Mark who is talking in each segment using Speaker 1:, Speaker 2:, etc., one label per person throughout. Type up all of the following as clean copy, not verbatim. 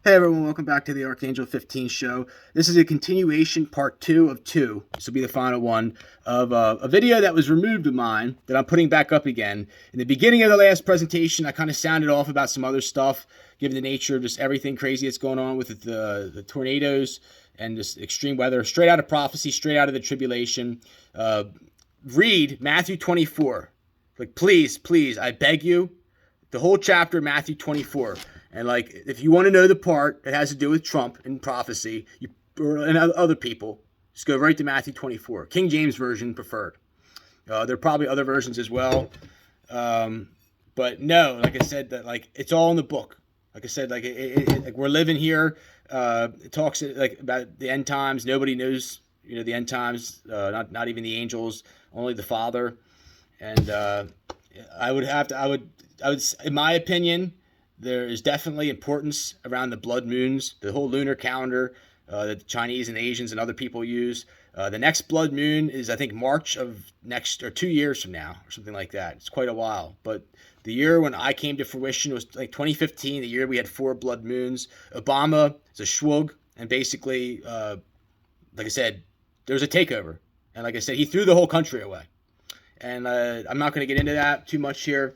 Speaker 1: Hey everyone, welcome back to the Archangel 15 show. This is a continuation, part 2 of 2. This will be the final one of a video that was removed of mine that I'm putting back up again. In the beginning of the last presentation, I kind of sounded off about some other stuff, given the nature of just everything crazy that's going on with the tornadoes and just extreme weather, straight out of prophecy, straight out of the tribulation. Read Matthew 24. Like, please, I beg you, the whole chapter, Matthew 24. And like, if you want to know the part that has to do with Trump and prophecy, and other people, just go right to Matthew 24. King James version preferred. There are probably other versions as well, but no, like I said, that like it's all in the book. Like I said, like we're living here. It talks like about the end times. Nobody knows, the end times. Not even the angels. Only the Father. And I would, in my opinion, there is definitely importance around the blood moons, the whole lunar calendar that the Chinese and Asians and other people use. The next blood moon is, I think, March of next or 2 years from now or something like that. It's quite a while. But the year when I came to fruition was like 2015, the year we had 4 blood moons. Obama is a schwug. And basically, like I said, there was a takeover. And like I said, he threw the whole country away. And I'm not going to get into that too much here.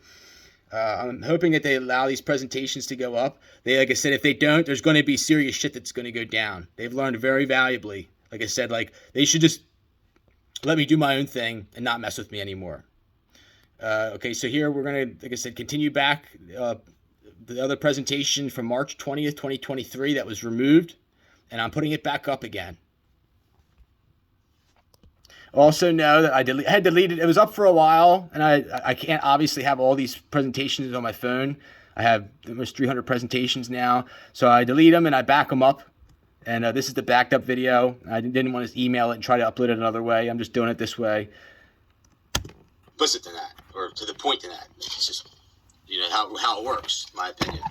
Speaker 1: I'm hoping that they allow these presentations to go up. Like I said, if they don't, there's going to be serious shit that's going to go down. They've learned very valuably. Like I said, like they should just let me do my own thing and not mess with me anymore. Okay, so here we're going to, like I said, continue back the other presentation from March 20th, 2023 that was removed, and I'm putting it back up again. Also know that I had deleted. It was up for a while, and I can't obviously have all these presentations on my phone. I have almost 300 presentations now, so I delete them and I back them up. And this is the backed up video. I didn't want to email it and try to upload it another way. I'm just doing it this way.
Speaker 2: Implicit to that, or to the point to that. It's just, how it works, in my opinion.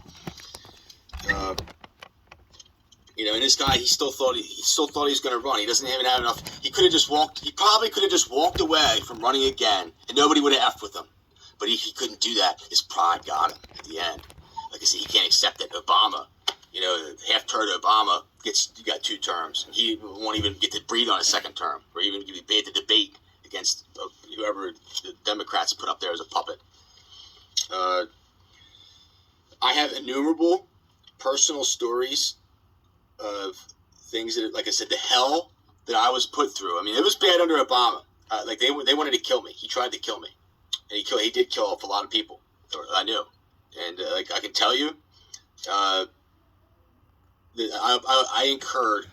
Speaker 2: And this guy, he still thought he was going to run. He doesn't even have enough. He probably could have just walked away from running again, and nobody would have effed with him. But he couldn't do that. His pride got him at the end. Like I said, he can't accept that Obama, half-turd Obama got 2 terms. He won't even get to breathe on a second term, or even be at the debate against whoever the Democrats put up there as a puppet. I have innumerable personal stories of things that, like I said, the hell that I was put through. I mean, it was bad under Obama. They wanted to kill me. He tried to kill me, and he did kill off a lot of people. I knew, and I can tell you, that I incurred.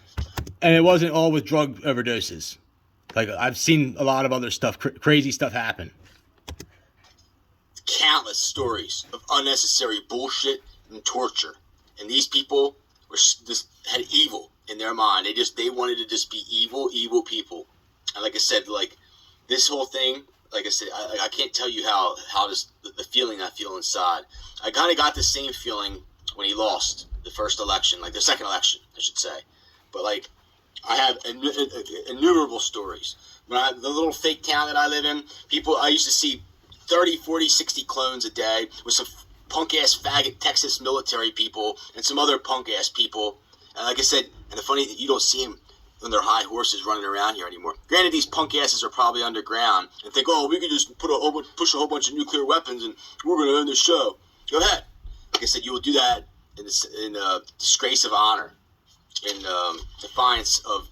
Speaker 1: And it wasn't all with drug overdoses. Like I've seen a lot of other stuff, crazy stuff happen.
Speaker 2: Countless stories of unnecessary bullshit and torture, and these people were just had evil in their mind. They wanted to just be evil people. And like I said, like this whole thing, like I said, I can't tell you how the feeling I feel inside. I kind of got the same feeling when he lost the first election, like the second election, I should say. But like, I have innumerable stories. The little fake town that I live in, I used to see 30, 40, 60 clones a day with some punk-ass faggot Texas military people and some other punk-ass people. And like I said, and the funny thing, you don't see them on their high horses running around here anymore. Granted, these punk-asses are probably underground and think, oh, we could just push a whole bunch of nuclear weapons and we're going to end the show. Go ahead. Like I said, you will do that in disgrace of honor, in defiance of,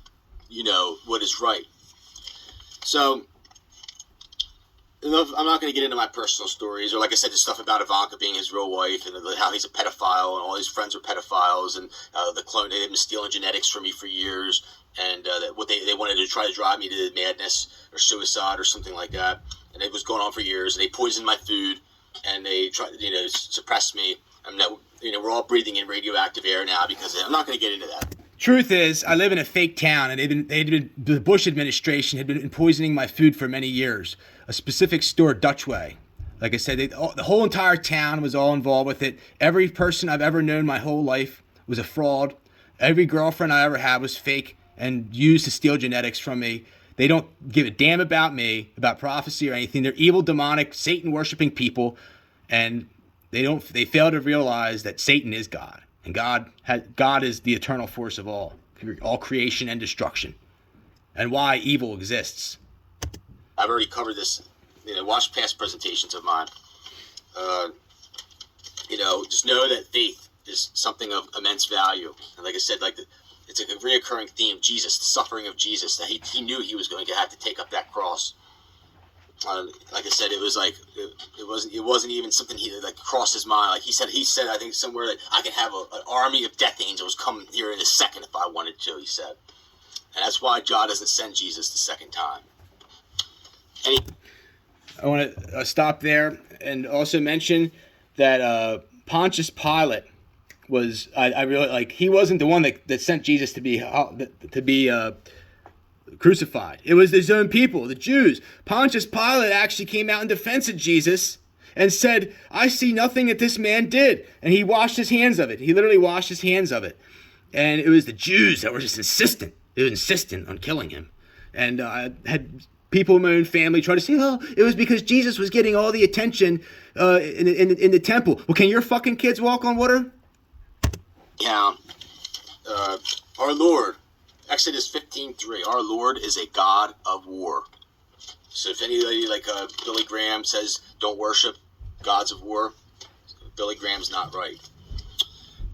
Speaker 2: what is right. So, I'm not going to get into my personal stories, or like I said, the stuff about Ivanka being his real wife, and how he's a pedophile, and all his friends are pedophiles, and the clone, they've been stealing genetics from me for years, and what they wanted to try to drive me to madness or suicide or something like that, and it was going on for years. And they poisoned my food, and they tried to suppress me. We're all breathing in radioactive air now because I'm not going to get into that.
Speaker 1: Truth is, I live in a fake town, and the Bush administration had been poisoning my food for many years. A specific store, Dutch Way. Like I said, the whole entire town was all involved with it. Every person I've ever known my whole life was a fraud. Every girlfriend I ever had was fake and used to steal genetics from me. They don't give a damn about me, about prophecy or anything. They're evil, demonic, Satan-worshiping people, and they fail to realize that Satan is God. And God is the eternal force of all creation and destruction, and why evil exists.
Speaker 2: I've already covered this. Watch past presentations of mine. Just know that faith is something of immense value. And like I said, it's a reoccurring theme. Jesus, the suffering of Jesus, that he knew he was going to have to take up that cross. Like I said, it was like it wasn't even something he crossed his mind. Like he said, I think somewhere that I can have an army of death angels come here in a second if I wanted to. He said, and that's why God doesn't send Jesus the second time.
Speaker 1: I want to stop there and also mention that Pontius Pilate was I really he wasn't the one that sent Jesus to be crucified. It was his own people, the Jews. Pontius Pilate actually came out in defense of Jesus and said, "I see nothing that this man did," and he washed his hands of it. He literally washed his hands of it, and it was the Jews that were just insistent. They were insistent on killing him, and I had people in my own family try to say, "Oh, it was because Jesus was getting all the attention in the temple." Well, can your fucking kids walk on water?
Speaker 2: Yeah. Our Lord, Exodus 15:3. Our Lord is a God of war. So if anybody like Billy Graham says don't worship gods of war, Billy Graham's not right.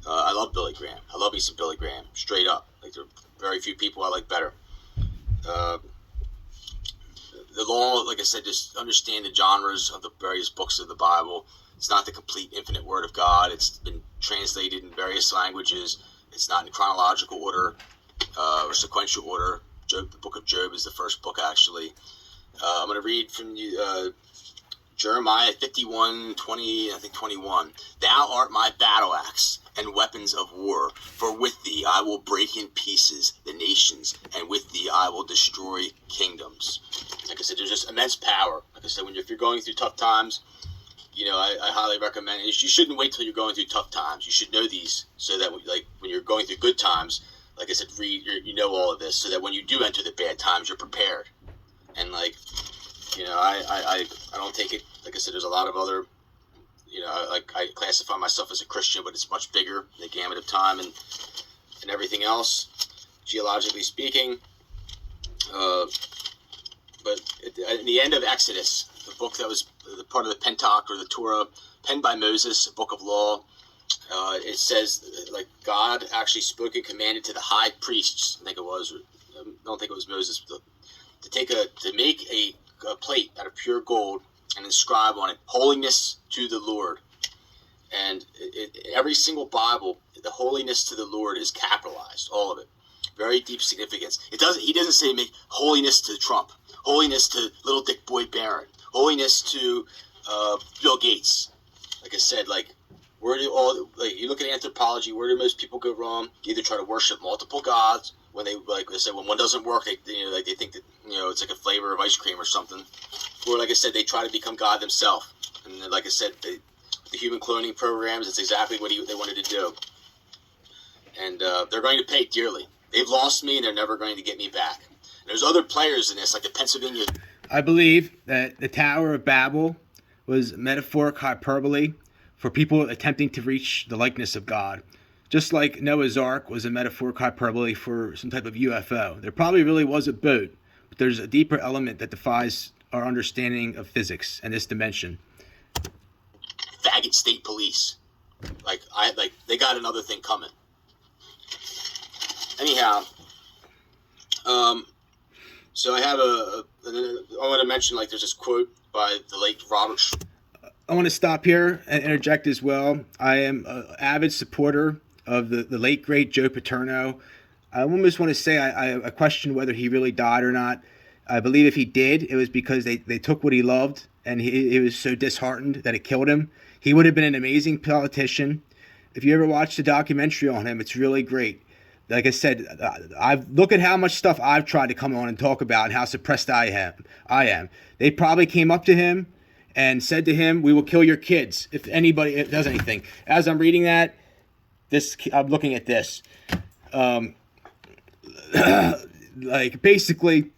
Speaker 2: I love Billy Graham. I love me some Billy Graham, straight up. There are very few people I like better. The law, like I said, just understand the genres of the various books of the Bible. It's not the complete infinite word of God. It's been translated in various languages. It's not in chronological order or sequential order. The book of Job is the first book, actually. I'm going to read from Jeremiah 51:20, I think 21. Thou art my battle axe and weapons of war, for with thee I will break in pieces the nations, and with thee I will destroy kingdoms. Like I said, there's just immense power. Like I said, if you're going through tough times, I highly recommend it. You shouldn't wait till you're going through tough times. You should know these so that when you're going through good times, like I said, you know all of this, so that when you do enter the bad times, you're prepared. And I don't take it. Like I said, there's a lot of other. I classify myself as a Christian, but it's much bigger, the gamut of time and everything else, geologically speaking. But in the end of Exodus, the book that was the part of the Pentateuch or the Torah, penned by Moses, a book of law, it says God actually spoke and commanded to the high priests. I don't think it was Moses, to make a plate out of pure gold and inscribe on it "Holiness to the Lord." And every single Bible, the holiness to the Lord is capitalized, all of it. Very deep significance. He doesn't say make holiness to Trump, holiness to little Dick Boy Barron, holiness to Bill Gates. Like I said, where do you look at anthropology, where do most people go wrong? You either try to worship multiple gods when they when one doesn't work, they think that it's like a flavor of ice cream or something, or like I said, they try to become God themselves. And then, like I said, the human cloning programs, it's exactly what they wanted to do, and they're going to pay dearly. They've lost me, and they're never going to get me back. And there's other players in this, like the Pennsylvania.
Speaker 1: I believe that the Tower of Babel was metaphoric hyperbole for people attempting to reach the likeness of God. Just like Noah's Ark was a metaphoric hyperbole for some type of UFO. There probably really was a boat, but there's a deeper element that defies our understanding of physics and this dimension.
Speaker 2: Faggot state police. They got another thing coming. Anyhow, so I have I want to mention, there's this quote by the late Robert.
Speaker 1: I want to stop here and interject as well. I am an avid supporter of the late, great Joe Paterno. I almost want to say I question whether he really died or not. I believe if he did, it was because they took what he loved, and he was so disheartened that it killed him. He would have been an amazing politician. If you ever watched the documentary on him, it's really great. Like I said, look at how much stuff I've tried to come on and talk about and how suppressed I am. They probably came up to him and said to him, "We will kill your kids if anybody does anything." As I'm reading that, I'm looking at this. Basically,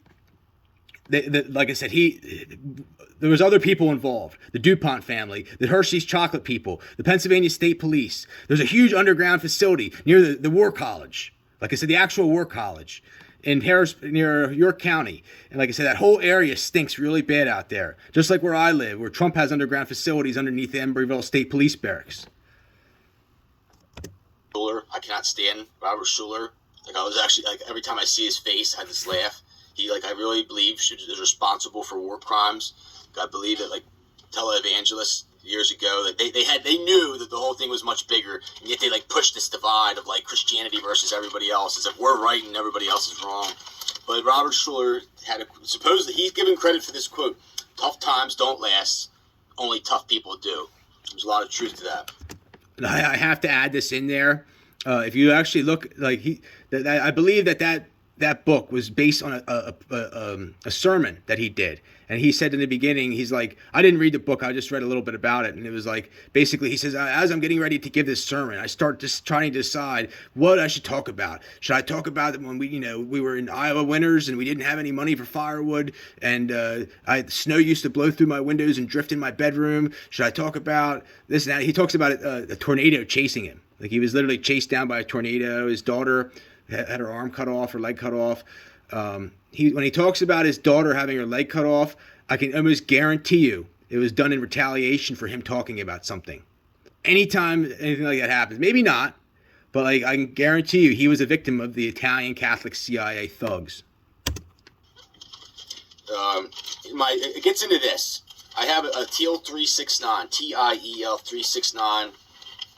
Speaker 1: like I said, there was other people involved. The DuPont family, the Hershey's chocolate people, the Pennsylvania State Police. There's a huge underground facility near the War College. Like I said, the actual War College in near York County. And like I said, that whole area stinks really bad out there. Just like where I live, where Trump has underground facilities underneath the Embryville State Police Barracks.
Speaker 2: I cannot stand Robert Schuller. Like, I was actually, like, every time I see his face, I had this laugh. He, like, I really believe is responsible for war crimes. I believe that, like, televangelists years ago, that they knew that the whole thing was much bigger, and yet they, like, pushed this divide of, like, Christianity versus everybody else, as if we're right and everybody else is wrong. But Robert Schuller supposedly, he's given credit for this quote: "Tough times don't last, only tough people do." There's a lot of truth to that.
Speaker 1: I have to add this in there. If you actually look, like I believe that book was based on a sermon that he did. And he said in the beginning, he's like, I didn't read the book, I just read a little bit about it. And it was like, basically, he says, as I'm getting ready to give this sermon, I start just trying to decide what I should talk about. Should I talk about when we were in Iowa winters and we didn't have any money for firewood, and snow used to blow through my windows and drift in my bedroom? Should I talk about this and that? He talks about a tornado chasing him. Like, he was literally chased down by a tornado. His daughter had her arm cut off, her leg cut off. When he talks about his daughter having her leg cut off, I can almost guarantee you it was done in retaliation for him talking about something. Anytime anything like that happens, maybe not, but like, I can guarantee you he was a victim of the Italian Catholic CIA thugs.
Speaker 2: It gets into this. I have a Tiel 369, TIEL 369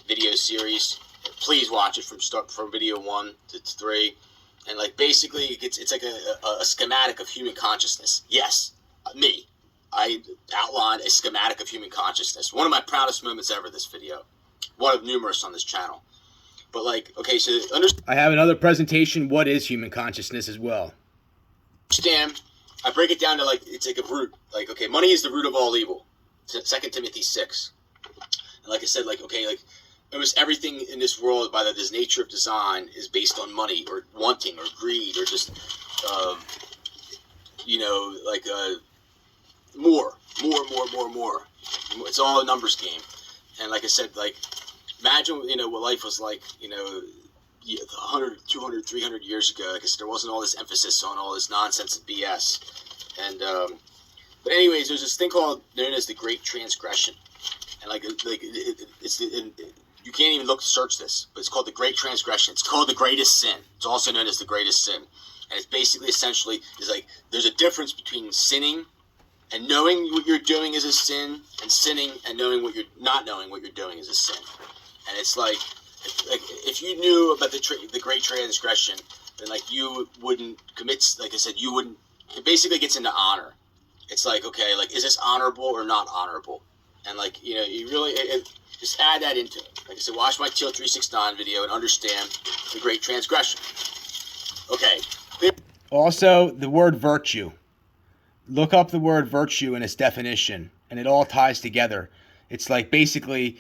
Speaker 2: video series. Please watch it from video 1 to 3. And, like, basically it's like a schematic of human consciousness. Yes, me. I outlined a schematic of human consciousness. One of my proudest moments ever, this video. One of numerous on this channel. But, like, okay, so
Speaker 1: I have another presentation, what is human consciousness, as well.
Speaker 2: Understand, I break it down to, like, it's like a root. Like, okay, money is the root of all evil. 2 Timothy 6. And like I said, like, okay, like, almost everything in this world, by this nature of design, is based on money or wanting or greed or just, more. It's all a numbers game. And like I said, like, imagine, what life was like, 100, 200, 300 years ago. Like I said, there wasn't all this emphasis on all this nonsense and BS. And, but anyways, there's this thing known as the Great Transgression. And you can't even search this, but it's called the Great Transgression. It's called the greatest sin. It's also known as the greatest sin. And it's basically, essentially, is like, there's a difference between sinning and knowing what you're doing is a sin, and sinning and not knowing what you're doing is a sin. And it's like if you knew about the Great Transgression, then, like, you wouldn't commit, like I said, you wouldn't, it basically gets into honor. It's like, okay, like, is this honorable or not honorable? And, like, you really, just add that into it. Like I said, watch my Teal 369 video and understand the Great Transgression. Okay.
Speaker 1: Also, the word virtue. Look up the word virtue and its definition, and it all ties together. It's like, basically,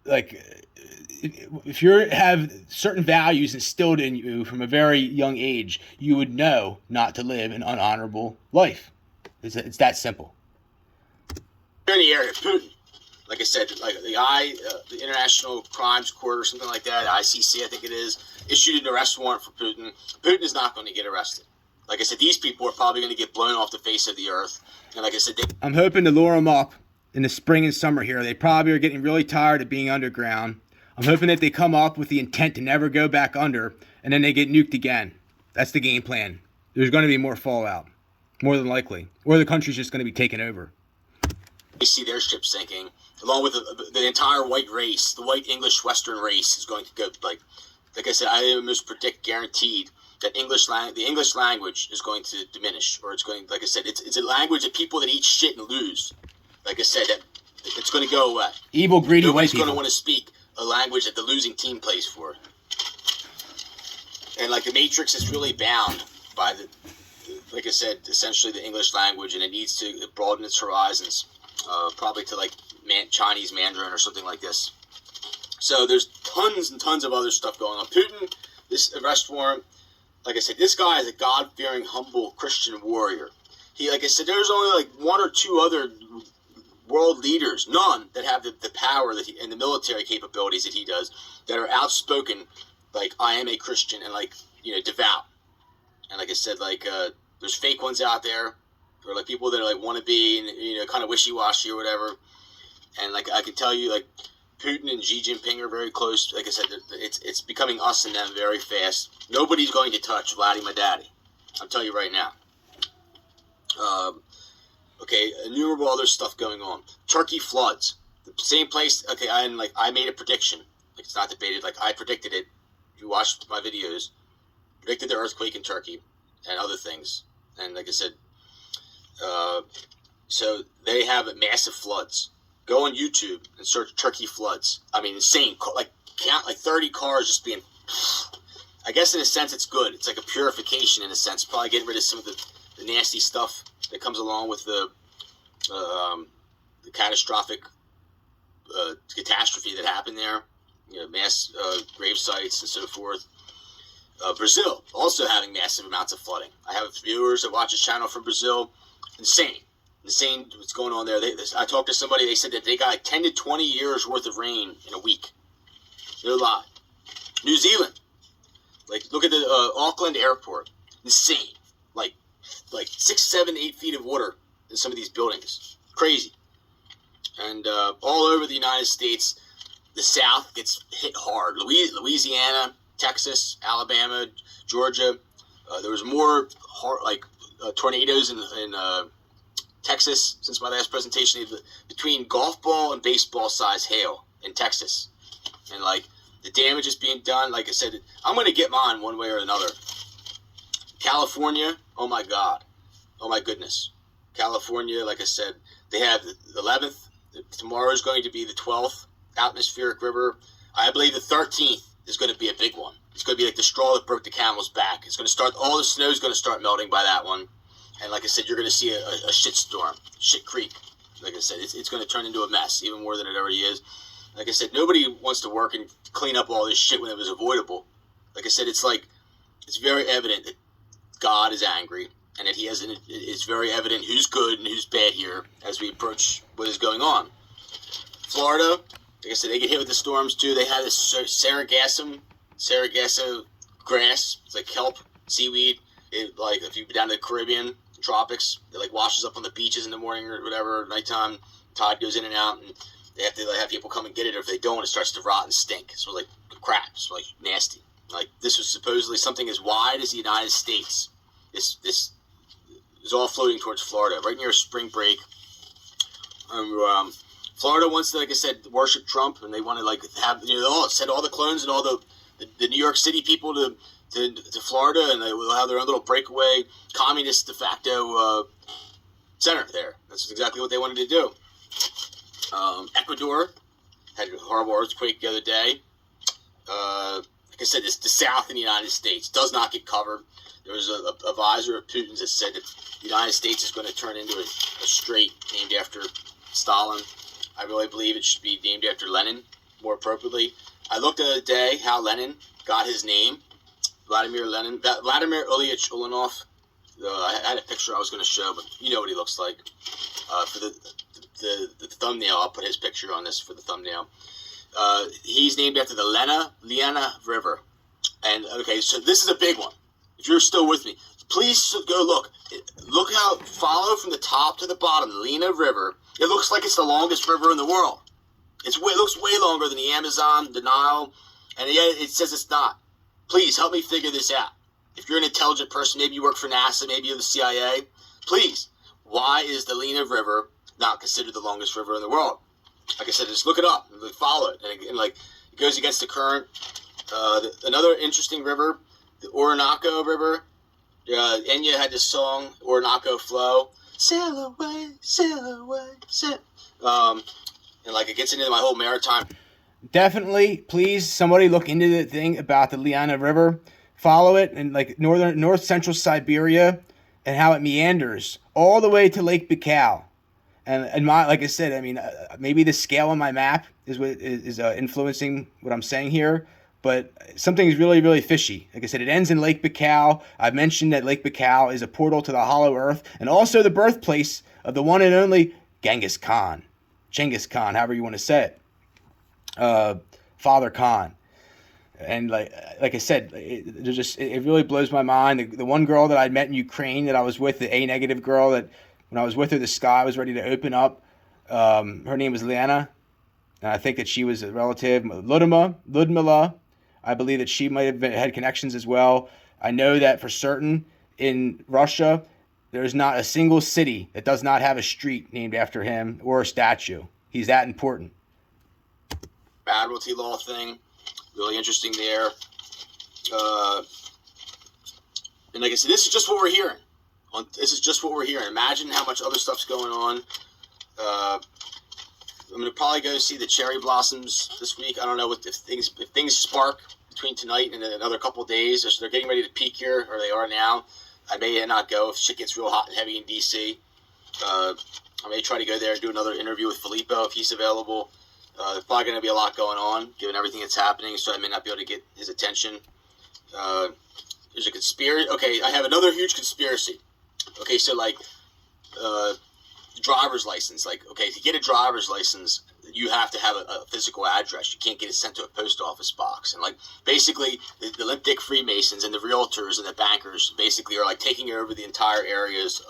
Speaker 1: like, if you have certain values instilled in you from a very young age, you would know not to live an unhonorable life. It's that simple.
Speaker 2: In the area, Putin, like I said, like the International Crimes Court or something like that, ICC, I think it is, issued an arrest warrant for Putin. Putin is not going to get arrested. Like I said, these people are probably going to get blown off the face of the earth. And like I said,
Speaker 1: I'm hoping to lure them up in the spring and summer here. They probably are getting really tired of being underground. I'm hoping that they come up with the intent to never go back under, and then they get nuked again. That's the game plan. There's going to be more fallout, more than likely, or the country's just going to be taken over.
Speaker 2: They see their ship sinking, along with the entire white race. The white English Western race is going to go, like I said, I almost predict, guaranteed, that the English language is going to diminish, or it's going, like I said, it's a language of people that eat shit and lose. Like I said, that it's going to go away.
Speaker 1: Evil, greedy white
Speaker 2: Nobody's
Speaker 1: people.
Speaker 2: going to want to speak a language that the losing team plays for. And, like, the Matrix is really bound by like I said, essentially the English language, and it needs to broaden its horizons, probably to, like, Chinese Mandarin or something like this. So there's tons and tons of other stuff going on. Putin, this arrest warrant, like I said, this guy is a God-fearing, humble Christian warrior. He, like I said, there's only like one or two other world leaders, none that have the power that he, and the military capabilities that he does, that are outspoken, like, I am a Christian, and, like, you know, devout. And like I said, like, there's fake ones out there, or like people that are like want to be, and, you know, kind of wishy-washy or whatever. And like I can tell you, like, Putin and Xi Jinping are very close. Like I said, it's becoming us and them very fast. Nobody's going to touch Vladdy my daddy. I'll tell you right now. Okay, innumerable other stuff going on. Turkey floods. The same place. Okay, I made a prediction. Like, it's not debated. Like, I predicted it. If you watched my videos, predicted the earthquake in Turkey and other things. And like I said, so they have massive floods. Go on YouTube and search Turkey floods. I mean, insane. Like, count like 30 cars just being. I guess in a sense it's good. It's like a purification in a sense. Probably getting rid of some of the nasty stuff that comes along with the catastrophic catastrophe that happened there. You know, mass grave sites and so forth. Brazil also having massive amounts of flooding. I have viewers that watch this channel from Brazil. Insane what's going on there. I talked to somebody, they said that they got like 10 to 20 years worth of rain in a week. No lie. New Zealand, like, look at the Auckland airport. Insane. Like 6, 7, 8 feet of water in some of these buildings. Crazy. And all over the United States, the South gets hit hard. Louisiana, Texas, Alabama, Georgia. There was more tornadoes in Texas since my last presentation. Between golf ball and baseball size hail in Texas, and like the damage is being done. Like I said, I'm going to get mine one way or another. California, oh my God, oh my goodness. California, like I said, they have the 11th. Tomorrow is going to be the 12th atmospheric river. I believe the 13th is going to be a big one. It's going to be like the straw that broke the camel's back. It's going to start, all the snow is going to start melting by that one. And like I said, you're going to see a shit storm, shit creek. Like I said, it's going to turn into a mess, even more than it already is. Like I said, nobody wants to work and clean up all this shit when it was avoidable. Like I said, it's very evident that God is angry, and that it's very evident who's good and who's bad here as we approach what is going on. Florida, like I said, they get hit with the storms too. They have this Sargasso grass. It's like kelp, seaweed. Like if you've been down to the Caribbean, tropics, it like washes up on the beaches in the morning or whatever, nighttime. Tide goes in and out, and they have to have people come and get it, or if they don't, it starts to rot and stink. It smells like crap. It's like nasty. Like, this was supposedly something as wide as the United States. This is all floating towards Florida, right near spring break. Florida wants to, like I said, worship Trump, and they want to like have, you know, send all the clones and all the New York City people to Florida, and they will have their own little breakaway communist de facto center there. That's exactly what they wanted to do. Ecuador had a horrible earthquake the other day. Like I said, the South in the United States does not get covered. There was a advisor of Putin's that said that the United States is going to turn into a strait named after Stalin. I really believe it should be named after Lenin, more appropriately. I looked at the day how Lenin got his name. Vladimir Ilyich Ulyanov. I had a picture I was going to show, but you know what he looks like. For the thumbnail, I'll put his picture on this for the thumbnail. He's named after the Lena River. And, okay, so this is a big one. If you're still with me, please go look. Look how, follow from the top to the bottom, the Lena River. It looks like it's the longest river in the world. It looks way longer than the Amazon, the Nile, and yet it says it's not. Please help me figure this out. If you're an intelligent person, maybe you work for NASA, maybe you're the CIA, please, why is the Lena River not considered the longest river in the world? Like I said, just look it up, and follow it, and like it goes against the current. Another interesting river, the Orinoco River. Enya had this song, Orinoco Flow. Sail away, sail. And like it gets into my whole maritime.
Speaker 1: Definitely, please, somebody look into the thing about the Lena River. Follow it, and like north central Siberia, and how it meanders all the way to Lake Baikal. And like I said, I mean, maybe the scale on my map is what is influencing what I'm saying here. but something's really, really fishy. Like I said, it ends in Lake Baikal. I've mentioned that Lake Baikal is a portal to the Hollow Earth and also the birthplace of the one and only Genghis Khan. However you want to say it. Father Khan. And like I said, it really blows my mind. The one girl that I met in Ukraine that I was with, the A negative girl, that when I was with her, the sky was ready to open up. Her name was Liana, and I think that she was a relative. Ludmila, I believe that she might have had connections as well. I know that for certain in Russia, there's not a single city that does not have a street named after him or a statue. He's that important.
Speaker 2: Admiralty law thing. Really interesting there. And like I said, this is just what we're hearing. Imagine how much other stuff's going on. I'm going to probably go see the cherry blossoms this week. I don't know if things spark between tonight and another couple of days. They're getting ready to peak here, or they are now. I may not go if shit gets real hot and heavy in D.C. I may try to go there and do another interview with Filippo if he's available. There's probably going to be a lot going on, given everything that's happening, so I may not be able to get his attention. There's a conspiracy. Okay, I have another huge conspiracy. Okay, so, driver's license. To get a driver's license, you have to have a physical address. You can't get it sent to a post office box. And, basically, the limp dick Freemasons and the realtors and the bankers basically are, taking over the entire areas,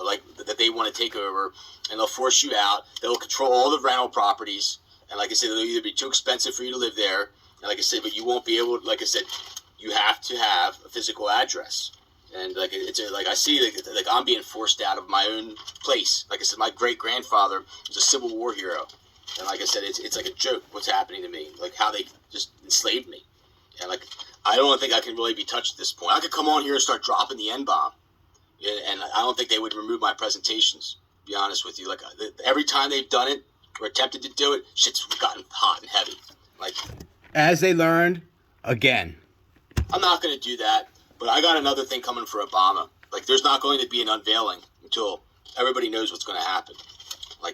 Speaker 2: that they want to take over, and they'll force you out. They'll control all the rental properties. And like I said, it'll either be too expensive for you to live there, and like I said, but you won't be able. Like I said, you have to have a physical address. And I see I'm being forced out of my own place. Like I said, my great grandfather was a Civil War hero, and like I said, it's like a joke what's happening to me, like how they just enslaved me, and I don't think I can really be touched at this point. I could come on here and start dropping the N-bomb, and I don't think they would remove my presentations. To be honest with you, every time they've done it or attempted to do it, shit's gotten hot and heavy.
Speaker 1: As they learned, again.
Speaker 2: I'm not going to do that, but I got another thing coming for Obama. There's not going to be an unveiling until everybody knows what's going to happen.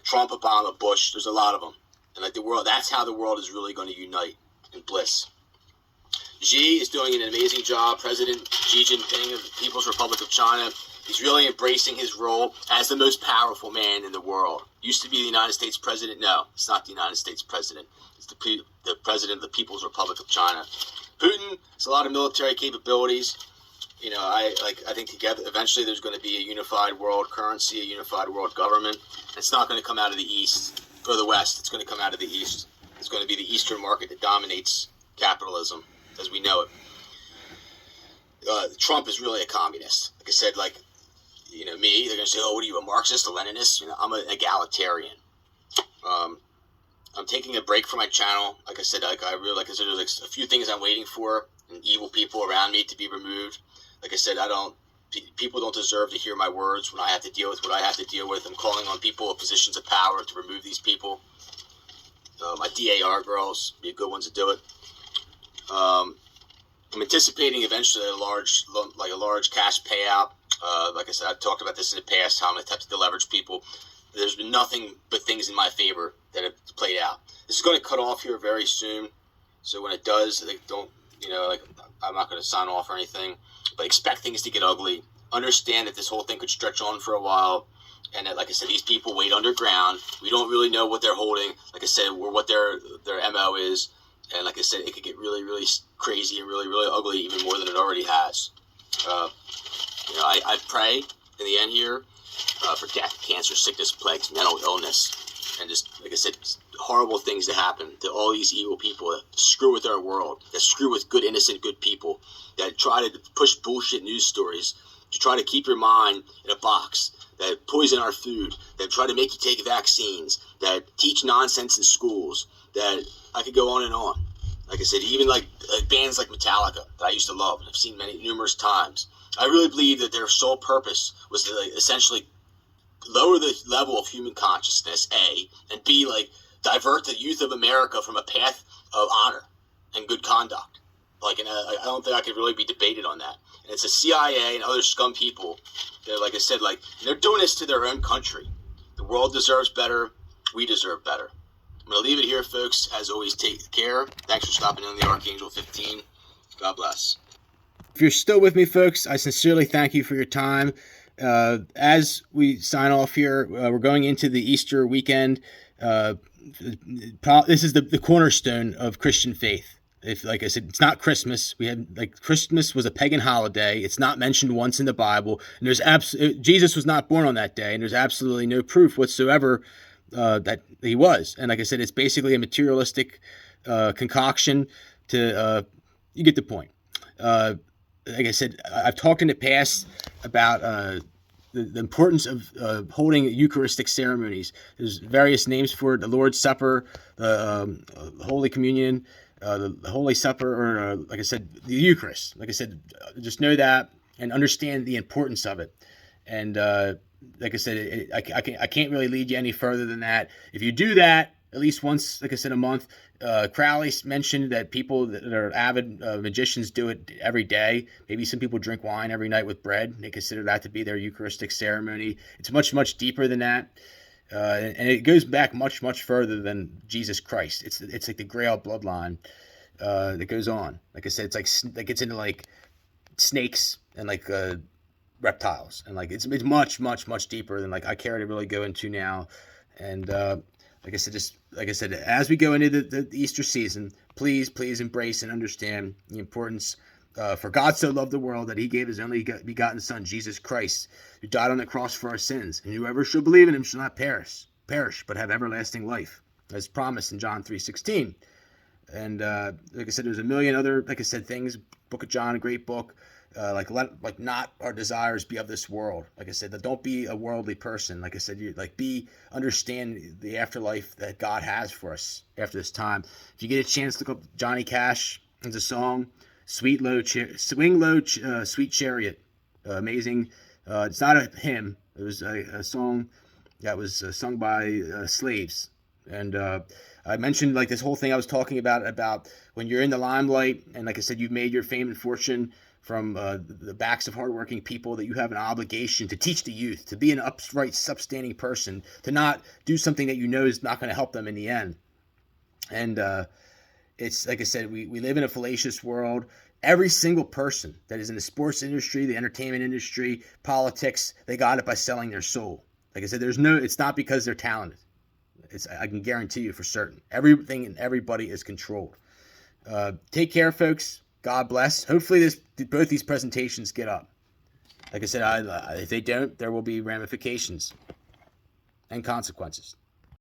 Speaker 2: Trump, Obama, Bush, there's a lot of them. And the world, that's how the world is really going to unite in bliss. Xi is doing an amazing job. President Xi Jinping of the People's Republic of China. He's really embracing his role as the most powerful man in the world. Used to be the United States president. No, it's not the United States president. It's the president of the People's Republic of China. Putin has a lot of military capabilities. I think together, eventually there's going to be a unified world currency, a unified world government. It's not going to come out of the East or the West. It's going to come out of the East. It's going to be the Eastern market that dominates capitalism as we know it. Trump is really a communist. Like I said, me, they're going to say, oh, what are you, a Marxist, a Leninist? I'm an egalitarian. I'm taking a break from my channel. Like I said, I really there's a few things I'm waiting for, and evil people around me to be removed. Like I said, people don't deserve to hear my words when I have to deal with what I have to deal with. I'm calling on people in positions of power to remove these people. My DAR girls be good ones to do it. I'm anticipating eventually a large cash payout. Like I said, I've talked about this in the past, how I'm attempting to leverage people. There's been nothing but things in my favor that have played out. This is going to cut off here very soon. So when it does, I'm not going to sign off or anything. But expect things to get ugly. Understand that this whole thing could stretch on for a while. And that, like I said, these people wait underground. We don't really know what they're holding. Like I said, or what their MO is. And like I said, it could get really, really crazy and really, really ugly, even more than it already has. I pray in the end here for death, cancer, sickness, plagues, mental illness, and just, like I said, horrible things that happen to all these evil people that screw with our world, that screw with good, innocent, good people, that try to push bullshit news stories, to try to keep your mind in a box, that poison our food, that try to make you take vaccines, that teach nonsense in schools, that I could go on and on. Like I said, even like bands like Metallica that I used to love and I've seen numerous times. I really believe that their sole purpose was to essentially lower the level of human consciousness, A, and B, divert the youth of America from a path of honor and good conduct. And I don't think I could really be debated on that. And it's the CIA and other scum people that, like I said, they're doing this to their own country. The world deserves better. We deserve better. I'm going to leave it here, folks. As always, take care. Thanks for stopping in the Archangel 15. God bless.
Speaker 1: If you're still with me, folks, I sincerely thank you for your time. As we sign off here, we're going into the Easter weekend. This is the cornerstone of Christian faith. If, like I said, it's not Christmas. We had Christmas was a pagan holiday. It's not mentioned once in the Bible, and Jesus was not born on that day, and there's absolutely no proof whatsoever that he was. And like I said, it's basically a materialistic concoction. You get the point. Like I said, I've talked in the past about the importance of holding Eucharistic ceremonies. There's various names for it: the Lord's Supper, the Holy Communion, the Holy Supper, or like I said, the Eucharist. Like I said, just know that and understand the importance of it. And like I said, I can't really lead you any further than that. If you do that at least once, like I said, a month. Crowley mentioned that people that are avid magicians do it every day. Maybe some people drink wine every night with bread. They consider that to be their Eucharistic ceremony. It's much, much deeper than that. And it goes back much, much further than Jesus Christ. It's like the Grail bloodline that goes on. Like I said, it's like gets into like snakes and like reptiles, and like it's much, much, much deeper than like I care to really go into now. And like I said, as we go into the Easter season, please embrace and understand the importance. For God so loved the world that he gave his only begotten Son, Jesus Christ, who died on the cross for our sins. And whoever shall believe in him shall not perish, but have everlasting life, as promised in John 3:16. And like I said, there's a million other, like I said, things. Book of John, a great book. Let not our desires be of this world. Like I said, don't be a worldly person. Like I said, understand the afterlife that God has for us after this time. If you get a chance, look up Johnny Cash. There's a song, Swing Low, Sweet Chariot. Amazing. It's not a hymn. It was a song that was sung by slaves. And I mentioned like this whole thing I was talking about when you're in the limelight, and like I said, you've made your fame and fortune from the backs of hardworking people, that you have an obligation to teach the youth, to be an upright, upstanding person, to not do something that you know is not going to help them in the end. And it's like I said, we live in a fallacious world. Every single person that is in the sports industry, the entertainment industry, politics, they got it by selling their soul. Like I said, it's not because they're talented. I can guarantee you for certain. Everything and everybody is controlled. Take care, folks. God bless. Hopefully both these presentations get up. Like I said, if they don't, there will be ramifications and consequences.